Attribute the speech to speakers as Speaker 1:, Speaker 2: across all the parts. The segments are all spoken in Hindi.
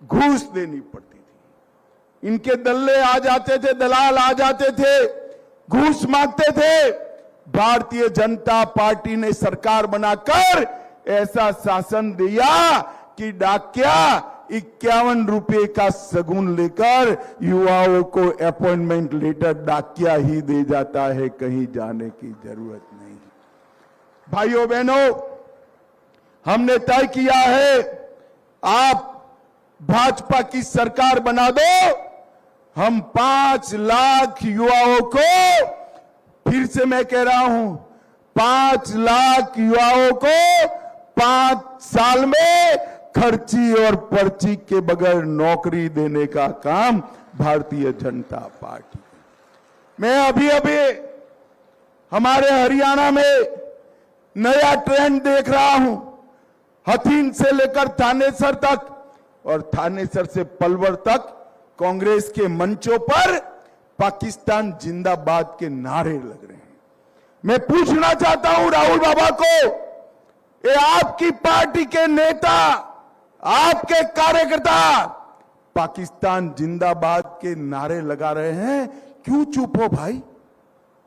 Speaker 1: घूस देनी पड़ती थी। इनके दल्ले आ जाते थे, दलाल आ जाते थे, घूस मांगते थे। भारतीय जनता पार्टी ने सरकार बनाकर ऐसा शासन दिया कि डाकिया 51 रुपए का सगुन लेकर युवाओं को अपॉइंटमेंट लेटर डाकिया ही दे जाता है, कहीं जाने की जरूरत नहीं। भाइयों बहनों, हमने तय किया है, आप भाजपा की सरकार बना दो, हम 5 लाख युवाओं को, फिर से मैं कह रहा हूं, 5 लाख युवाओं को 5 साल में खर्ची और पर्ची के बगैर नौकरी देने का काम भारतीय जनता पार्टी। मैं अभी हमारे हरियाणा में नया ट्रेंड देख रहा हूं। हथीन से लेकर थानेसर तक और थानेसर से पलवल तक कांग्रेस के मंचों पर पाकिस्तान जिंदाबाद के नारे लग रहे हैं। मैं पूछना चाहता हूं राहुल बाबा को, ये आपकी पार्टी के नेता, आपके कार्यकर्ता पाकिस्तान जिंदाबाद के नारे लगा रहे हैं, क्यों चुप हो भाई?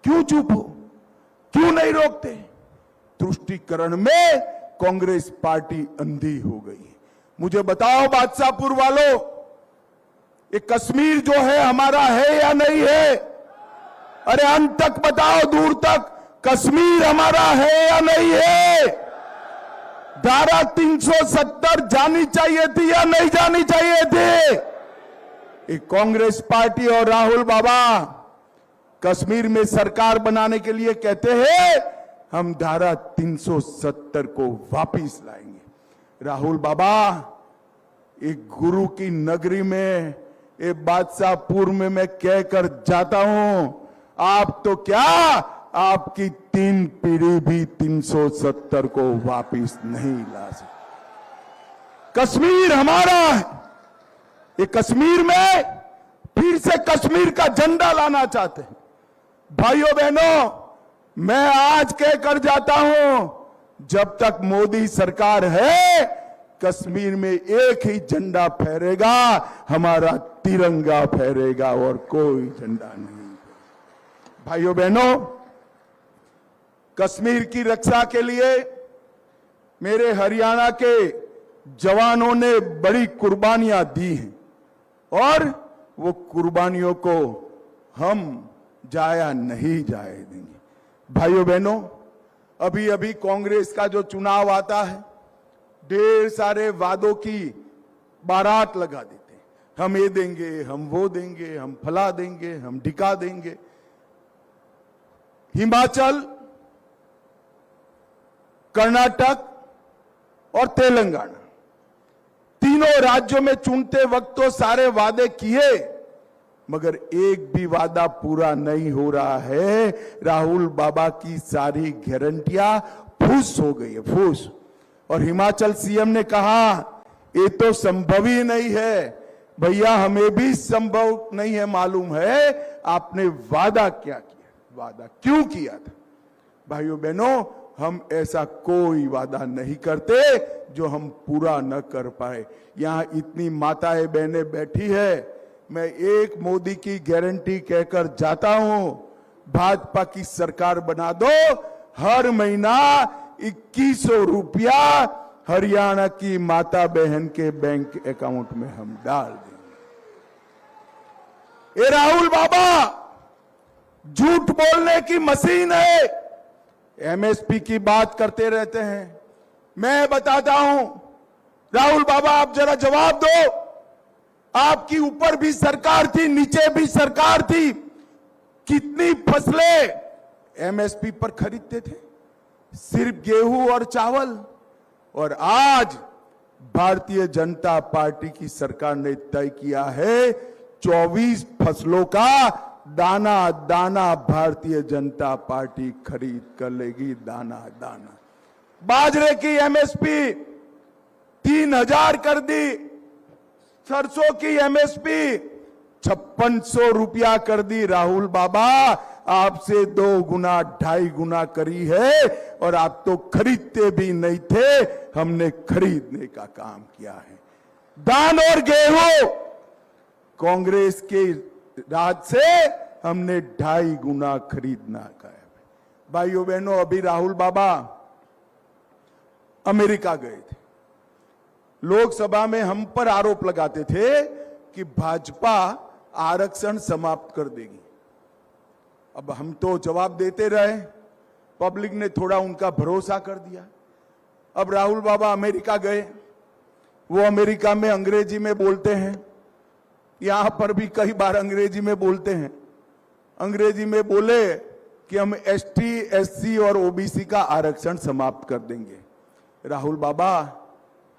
Speaker 1: क्यों चुप हो? क्यों नहीं रोकते? तुष्टीकरण में कांग्रेस पार्टी अंधी हो गई। मुझे बताओ बादशाहपुर वालों, ये कश्मीर जो है हमारा है या नहीं है? अरे अंत तक बताओ, दूर तक, कश्मीर हमारा है या नहीं है? धारा 370 जानी चाहिए थी या नहीं जानी चाहिए थी? ये कांग्रेस पार्टी और राहुल बाबा कश्मीर में सरकार बनाने के लिए कहते हैं हम धारा 370 को वापिस लाएंगे। राहुल बाबा, एक गुरु की नगरी में, एक बादशाहपुर में मैं कहकर जाता हूं, आप तो क्या, आपकी 3 पीढ़ी भी 370 को वापिस नहीं ला सकती। कश्मीर हमारा है। ये कश्मीर में फिर से कश्मीर का झंडा लाना चाहते हैं। भाइयों बहनों, मैं आज कहकर जाता हूं, जब तक मोदी सरकार है कश्मीर में एक ही झंडा फहरेगा, हमारा तिरंगा फहरेगा और कोई झंडा नहीं। भाइयों बहनों, कश्मीर की रक्षा के लिए मेरे हरियाणा के जवानों ने बड़ी कुर्बानियां दी हैं और वो कुर्बानियों को हम जाया नहीं जाए देंगे। भाइयों बहनों, अभी अभी कांग्रेस का जो चुनाव आता है, ढेर सारे वादों की बारात लगा देते हैं। हम ये देंगे, हम वो देंगे, हम फला देंगे, हम ढिका देंगे। हिमाचल, कर्नाटक और तेलंगाना, तीनों राज्यों में चुनते वक्त तो सारे वादे किए, मगर एक भी वादा पूरा नहीं हो रहा है। राहुल बाबा की सारी गारंटियां फूस हो गई है, फूस। और हिमाचल सीएम ने कहा ये तो संभव ही नहीं है। भैया, हमें भी संभव नहीं है मालूम है। आपने वादा क्या किया, वादा क्यों किया था? भाइयों बहनों, हम ऐसा कोई वादा नहीं करते जो हम पूरा न कर पाए। यहां इतनी माताएं बहनें बैठी है, मैं एक मोदी की गारंटी कहकर जाता हूं, भाजपा की सरकार बना दो, हर महीना 2100 रुपया हरियाणा की माता बहन के बैंक अकाउंट में हम डाल देंगे। ये राहुल बाबा झूठ बोलने की मशीन है। एमएसपी की बात करते रहते हैं। मैं बताता हूं, राहुल बाबा आप जरा जवाब दो। आपकी ऊपर भी सरकार थी, नीचे भी सरकार थी, कितनी फसलें एमएसपी पर खरीदते थे? सिर्फ गेहूं और चावल। और आज भारतीय जनता पार्टी की सरकार ने तय किया है 24 फसलों का दाना दाना भारतीय जनता पार्टी खरीद कर लेगी, दाना दाना। बाजरे की एमएसपी 3000 कर दी, सरसों की एमएसपी 5600 रुपया कर दी। राहुल बाबा आपसे 2 गुना 2.5 गुना करी है और आप तो खरीदते भी नहीं थे, हमने खरीदने का काम किया है। धान और गेहूं कांग्रेस के राज से हमने 2.5 गुना खरीदना का है। भाइयों बहनों, अभी राहुल बाबा अमेरिका गए थे। लोकसभा में हम पर आरोप लगाते थे कि भाजपा आरक्षण समाप्त कर देगी। अब हम तो जवाब देते रहे, पब्लिक ने थोड़ा उनका भरोसा कर दिया। अब राहुल बाबा अमेरिका गए, वो अमेरिका में अंग्रेजी में बोलते हैं, यहां पर भी कई बार अंग्रेजी में बोलते हैं। अंग्रेजी में बोले कि हम एसटी, एससी और ओबीसी का आरक्षण समाप्त कर देंगे। राहुल बाबा,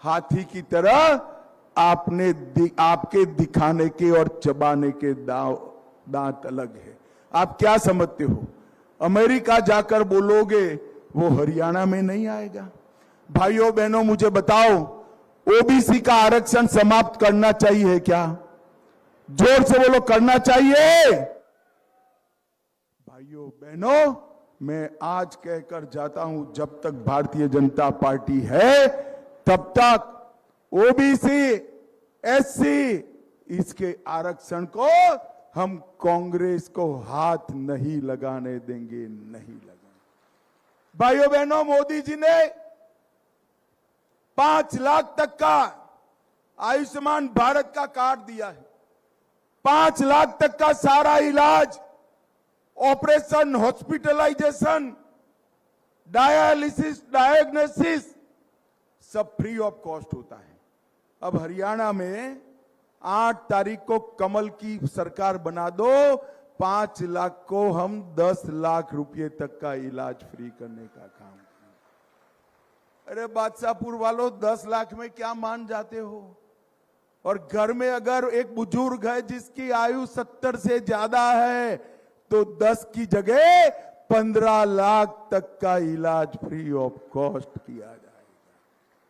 Speaker 1: हाथी की तरह आपके दिखाने के और चबाने के दांत अलग है। आप क्या समझते हो, अमेरिका जाकर बोलोगे वो हरियाणा में नहीं आएगा? भाइयों बहनों, मुझे बताओ, ओबीसी का आरक्षण समाप्त करना चाहिए क्या? जोर से बोलो, करना चाहिए? भाइयों बहनों, मैं आज कहकर जाता हूं, जब तक भारतीय जनता पार्टी है तब तक ओबीसी, एससी, इसके आरक्षण को हम कांग्रेस को हाथ नहीं लगाने देंगे, नहीं लगाने। भाइयों बहनों, मोदी जी ने 5 लाख तक का आयुष्मान भारत का कार्ड दिया है। 5 लाख तक का सारा इलाज, ऑपरेशन, हॉस्पिटलाइजेशन, डायलिसिस, डायग्नोसिस सब फ्री ऑफ कॉस्ट होता है। अब हरियाणा में 8 तारीख को कमल की सरकार बना दो, 5 लाख को हम 10 लाख रुपए तक का इलाज फ्री करने का काम करें। अरे बादशाहपुर वालों, 10 लाख में क्या मान जाते हो? और घर में अगर एक बुजुर्ग है जिसकी आयु 70 से ज्यादा है तो 10 की जगह 15 लाख तक का इलाज फ्री ऑफ कॉस्ट किया जाएगा।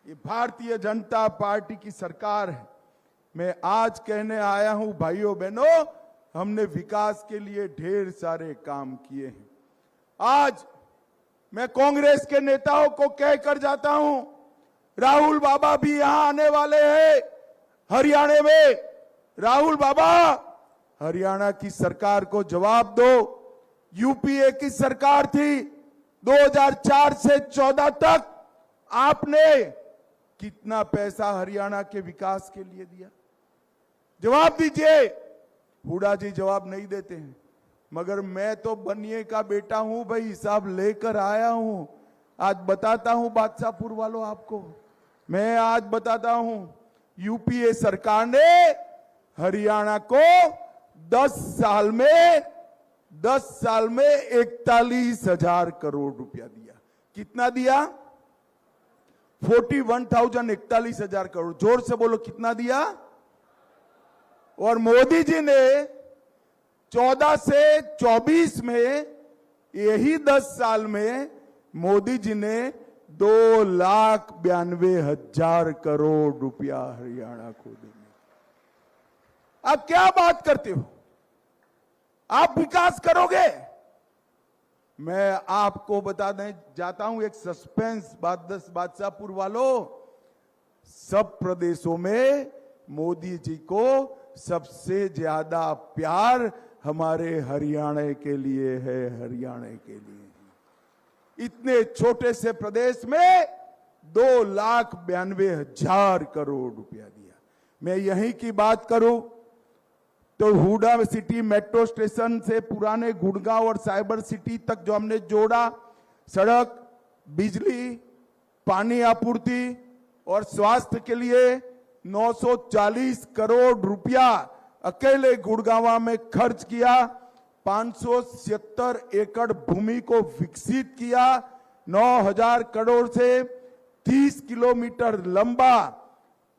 Speaker 1: ये भारतीय जनता पार्टी की सरकार है। मैं आज कहने आया हूं, भाइयों बहनों, हमने विकास के लिए ढेर सारे काम किए हैं। आज मैं कांग्रेस के नेताओं को कहकर जाता हूं, राहुल बाबा भी यहां आने वाले हैं हरियाणा में। राहुल बाबा, हरियाणा की सरकार को जवाब दो। यूपीए की सरकार थी, 2004 से 14 तक आपने कितना पैसा हरियाणा के विकास के लिए दिया? जवाब दीजिए। हुडा जी जवाब नहीं देते हैं, मगर मैं तो बनिए का बेटा हूं भाई, हिसाब लेकर आया हूं। आज बताता हूं बादशाहपुर वालों आपको, मैं आज बताता हूं, यूपीए सरकार ने हरियाणा को 10 साल में 41,000 करोड़ रुपया दिया। कितना दिया? 41,041 करोड़। जोर से बोलो, कितना दिया? और मोदी जी ने 14 से 24 में, यही 10 साल में मोदी जी ने 2,92,000 करोड़ रुपया हरियाणा को देने। आप क्या बात करते हो? आप विकास करोगे? मैं आपको बताने जाता हूं एक सस्पेंस बात। बादशाहपुर वालों, सब प्रदेशों में मोदी जी को सबसे ज्यादा प्यार हमारे हरियाणा के लिए है, हरियाणा के लिए। इतने छोटे से प्रदेश में 2,92,000 करोड़ रुपया दिया। मैं यहीं की बात करूं तो हुडा सिटी मेट्रो स्टेशन से पुराने गुड़गांव और साइबर सिटी तक जो हमने जोड़ा, सड़क, बिजली, पानी आपूर्ति और स्वास्थ्य के लिए 940 करोड़ रुपया अकेले गुड़गांव में खर्च किया। 577 एकड़ भूमि को विकसित किया। 9,000 करोड़ से 30 किलोमीटर लंबा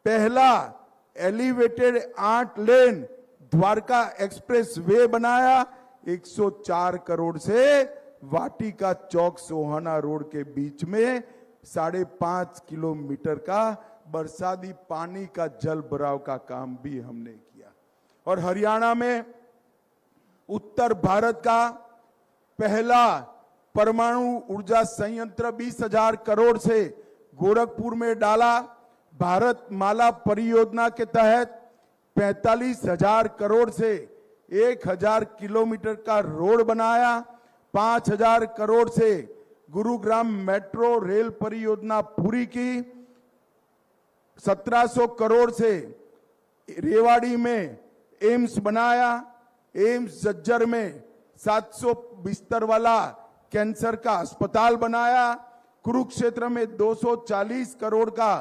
Speaker 1: पहला एलिवेटेड 8 लेन द्वारका एक्सप्रेस वे बनाया। 104 करोड़ से वाटिका चौक सोहाना रोड के बीच में 5.5 किलोमीटर का बरसाती पानी का जल भराव का काम भी हमने किया। और हरियाणा में उत्तर भारत का पहला परमाणु ऊर्जा संयंत्र 20,000 करोड़ से गोरखपुर में डाला। भारत माला परियोजना के तहत 45,000 करोड़ से 1,000 किलोमीटर का रोड बनाया। 5,000 करोड़ से गुरुग्राम मेट्रो रेल परियोजना पूरी की। 1,700 करोड़ से रेवाड़ी में एम्स बनाया। एम्स झज्जर में 700 बिस्तर वाला कैंसर का अस्पताल बनाया। कुरुक्षेत्र में 240 करोड़ का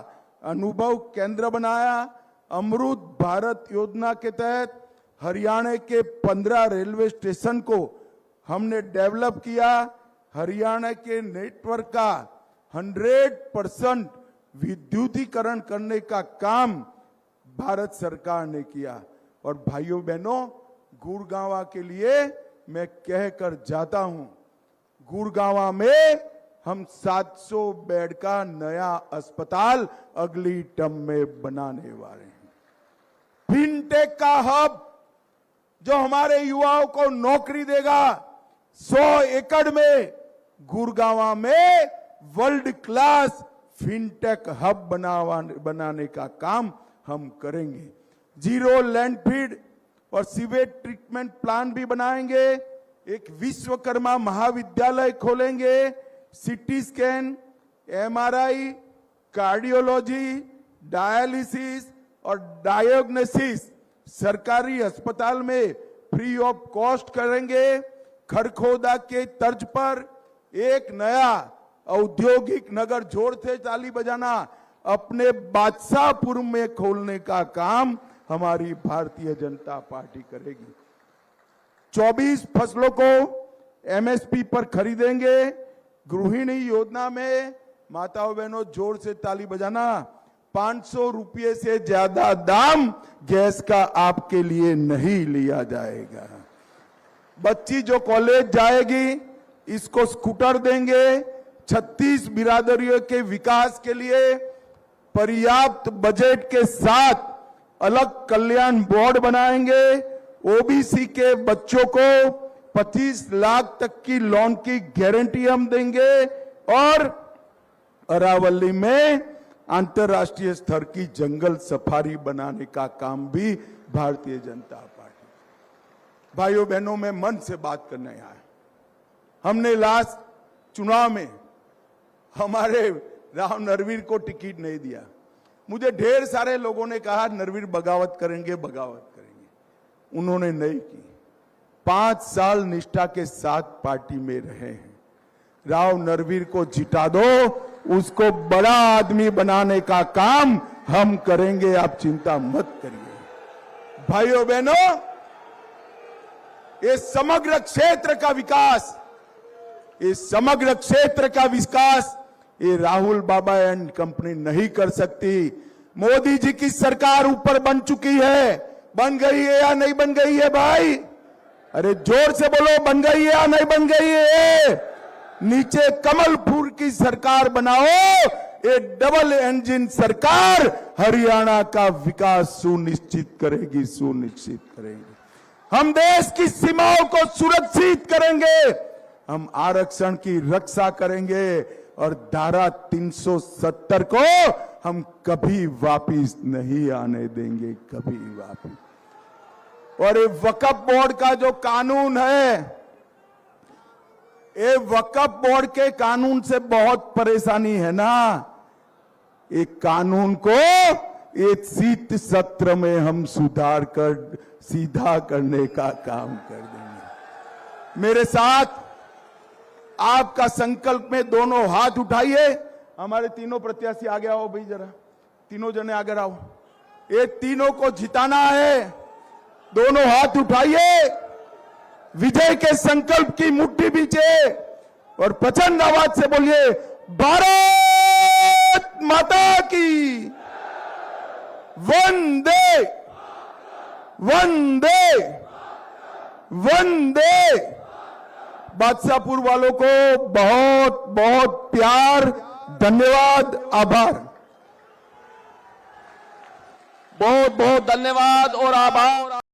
Speaker 1: अनुभव केंद्र बनाया। अमृत भारत योजना के तहत हरियाणा के 15 रेलवे स्टेशन को हमने डेवलप किया। हरियाणा के नेटवर्क का 100% विद्युतीकरण करने का काम भारत सरकार ने किया। और भाइयों बहनों, गुड़गांव के लिए मैं कहकर जाता हूं, गुड़गांव में हम 700 बेड का नया अस्पताल अगली टर्म में बनाने वाले हैं। फिनटेक का हब जो हमारे युवाओं को नौकरी देगा, 100 एकड़ में गुड़गांव में वर्ल्ड क्लास फिनटेक हब बनाने का काम हम करेंगे। जीरो लैंडफीड और सीवेज ट्रीटमेंट प्लांट भी बनाएंगे। एक विश्वकर्मा महाविद्यालय खोलेंगे। CT scan, MRI, cardiology, dialysis और डायग्नोसिस सरकारी अस्पताल में फ्री ऑफ कॉस्ट करेंगे। खरखोदा के तर्ज पर एक नया औद्योगिक नगर, जोर से ताली बजाना, अपने बादशाहपुर में खोलने का काम हमारी भारतीय जनता पार्टी करेगी। 24 फसलों को एमएसपी पर खरीदेंगे। गृहिणी योजना में माताओं बहनों जोर से ताली बजाना, 500 रुपये से ज्यादा दाम गैस का आपके लिए नहीं लिया जाएगा। बच्ची जो कॉलेज जाएगी इसको स्कूटर देंगे। 36 बिरादरियों के विकास के लिए पर्याप्त बजट के साथ अलग कल्याण बोर्ड बनाएंगे। ओबीसी के बच्चों को 25 लाख तक की लोन की गारंटी हम देंगे। और अरावली में अंतर्राष्ट्रीय स्तर की जंगल सफारी बनाने का काम भी भारतीय जनता पार्टी। भाइयों बहनों, मैं मन से बात करने आया। हमने लास्ट चुनाव में हमारे राव नरवीर को टिकट नहीं दिया। मुझे ढेर सारे लोगों ने कहा नरवीर बगावत करेंगे, बगावत करेंगे। उन्होंने नहीं की। 5 साल निष्ठा के साथ पार्टी में रहे हैं। राव नरवीर को जिता दो, उसको बड़ा आदमी बनाने का काम हम करेंगे, आप चिंता मत करिए। भाइयों बहनों, ये समग्र क्षेत्र का विकास, ये समग्र क्षेत्र का विकास ये राहुल बाबा एंड कंपनी नहीं कर सकती। मोदी जी की सरकार ऊपर बन चुकी है। बन गई है या नहीं बन गई है भाई? अरे जोर से बोलो, बन गई है या नहीं बन गई है? नीचे कमल फूल की सरकार बनाओ। ये डबल इंजन सरकार हरियाणा का विकास सुनिश्चित करेगी, सुनिश्चित करेगी। हम देश की सीमाओं को सुरक्षित करेंगे, हम आरक्षण की रक्षा करेंगे और धारा 370 को हम कभी वापिस नहीं आने देंगे, कभी वापिस। और ये वक्फ बोर्ड का जो कानून है, ये वक्फ बोर्ड के कानून से बहुत परेशानी है ना। एक कानून को एक शीत सत्र में हम सुधार कर सीधा करने का काम कर देंगे। मेरे साथ आपका संकल्प में दोनों हाथ उठाइए। हमारे तीनों प्रत्याशी आगे आओ भाई, जरा तीनों जने आगे आओ। ये तीनों को जिताना है। दोनों हाथ उठाइए, विजय के संकल्प की मुट्ठी बीचे और प्रचंड आवाज से बोलिए, भारत माता की वंदे वंदे वंदे। बादशाहपुर वालों को बहुत बहुत प्यार, धन्यवाद, आभार।
Speaker 2: बहुत बहुत धन्यवाद और आभार।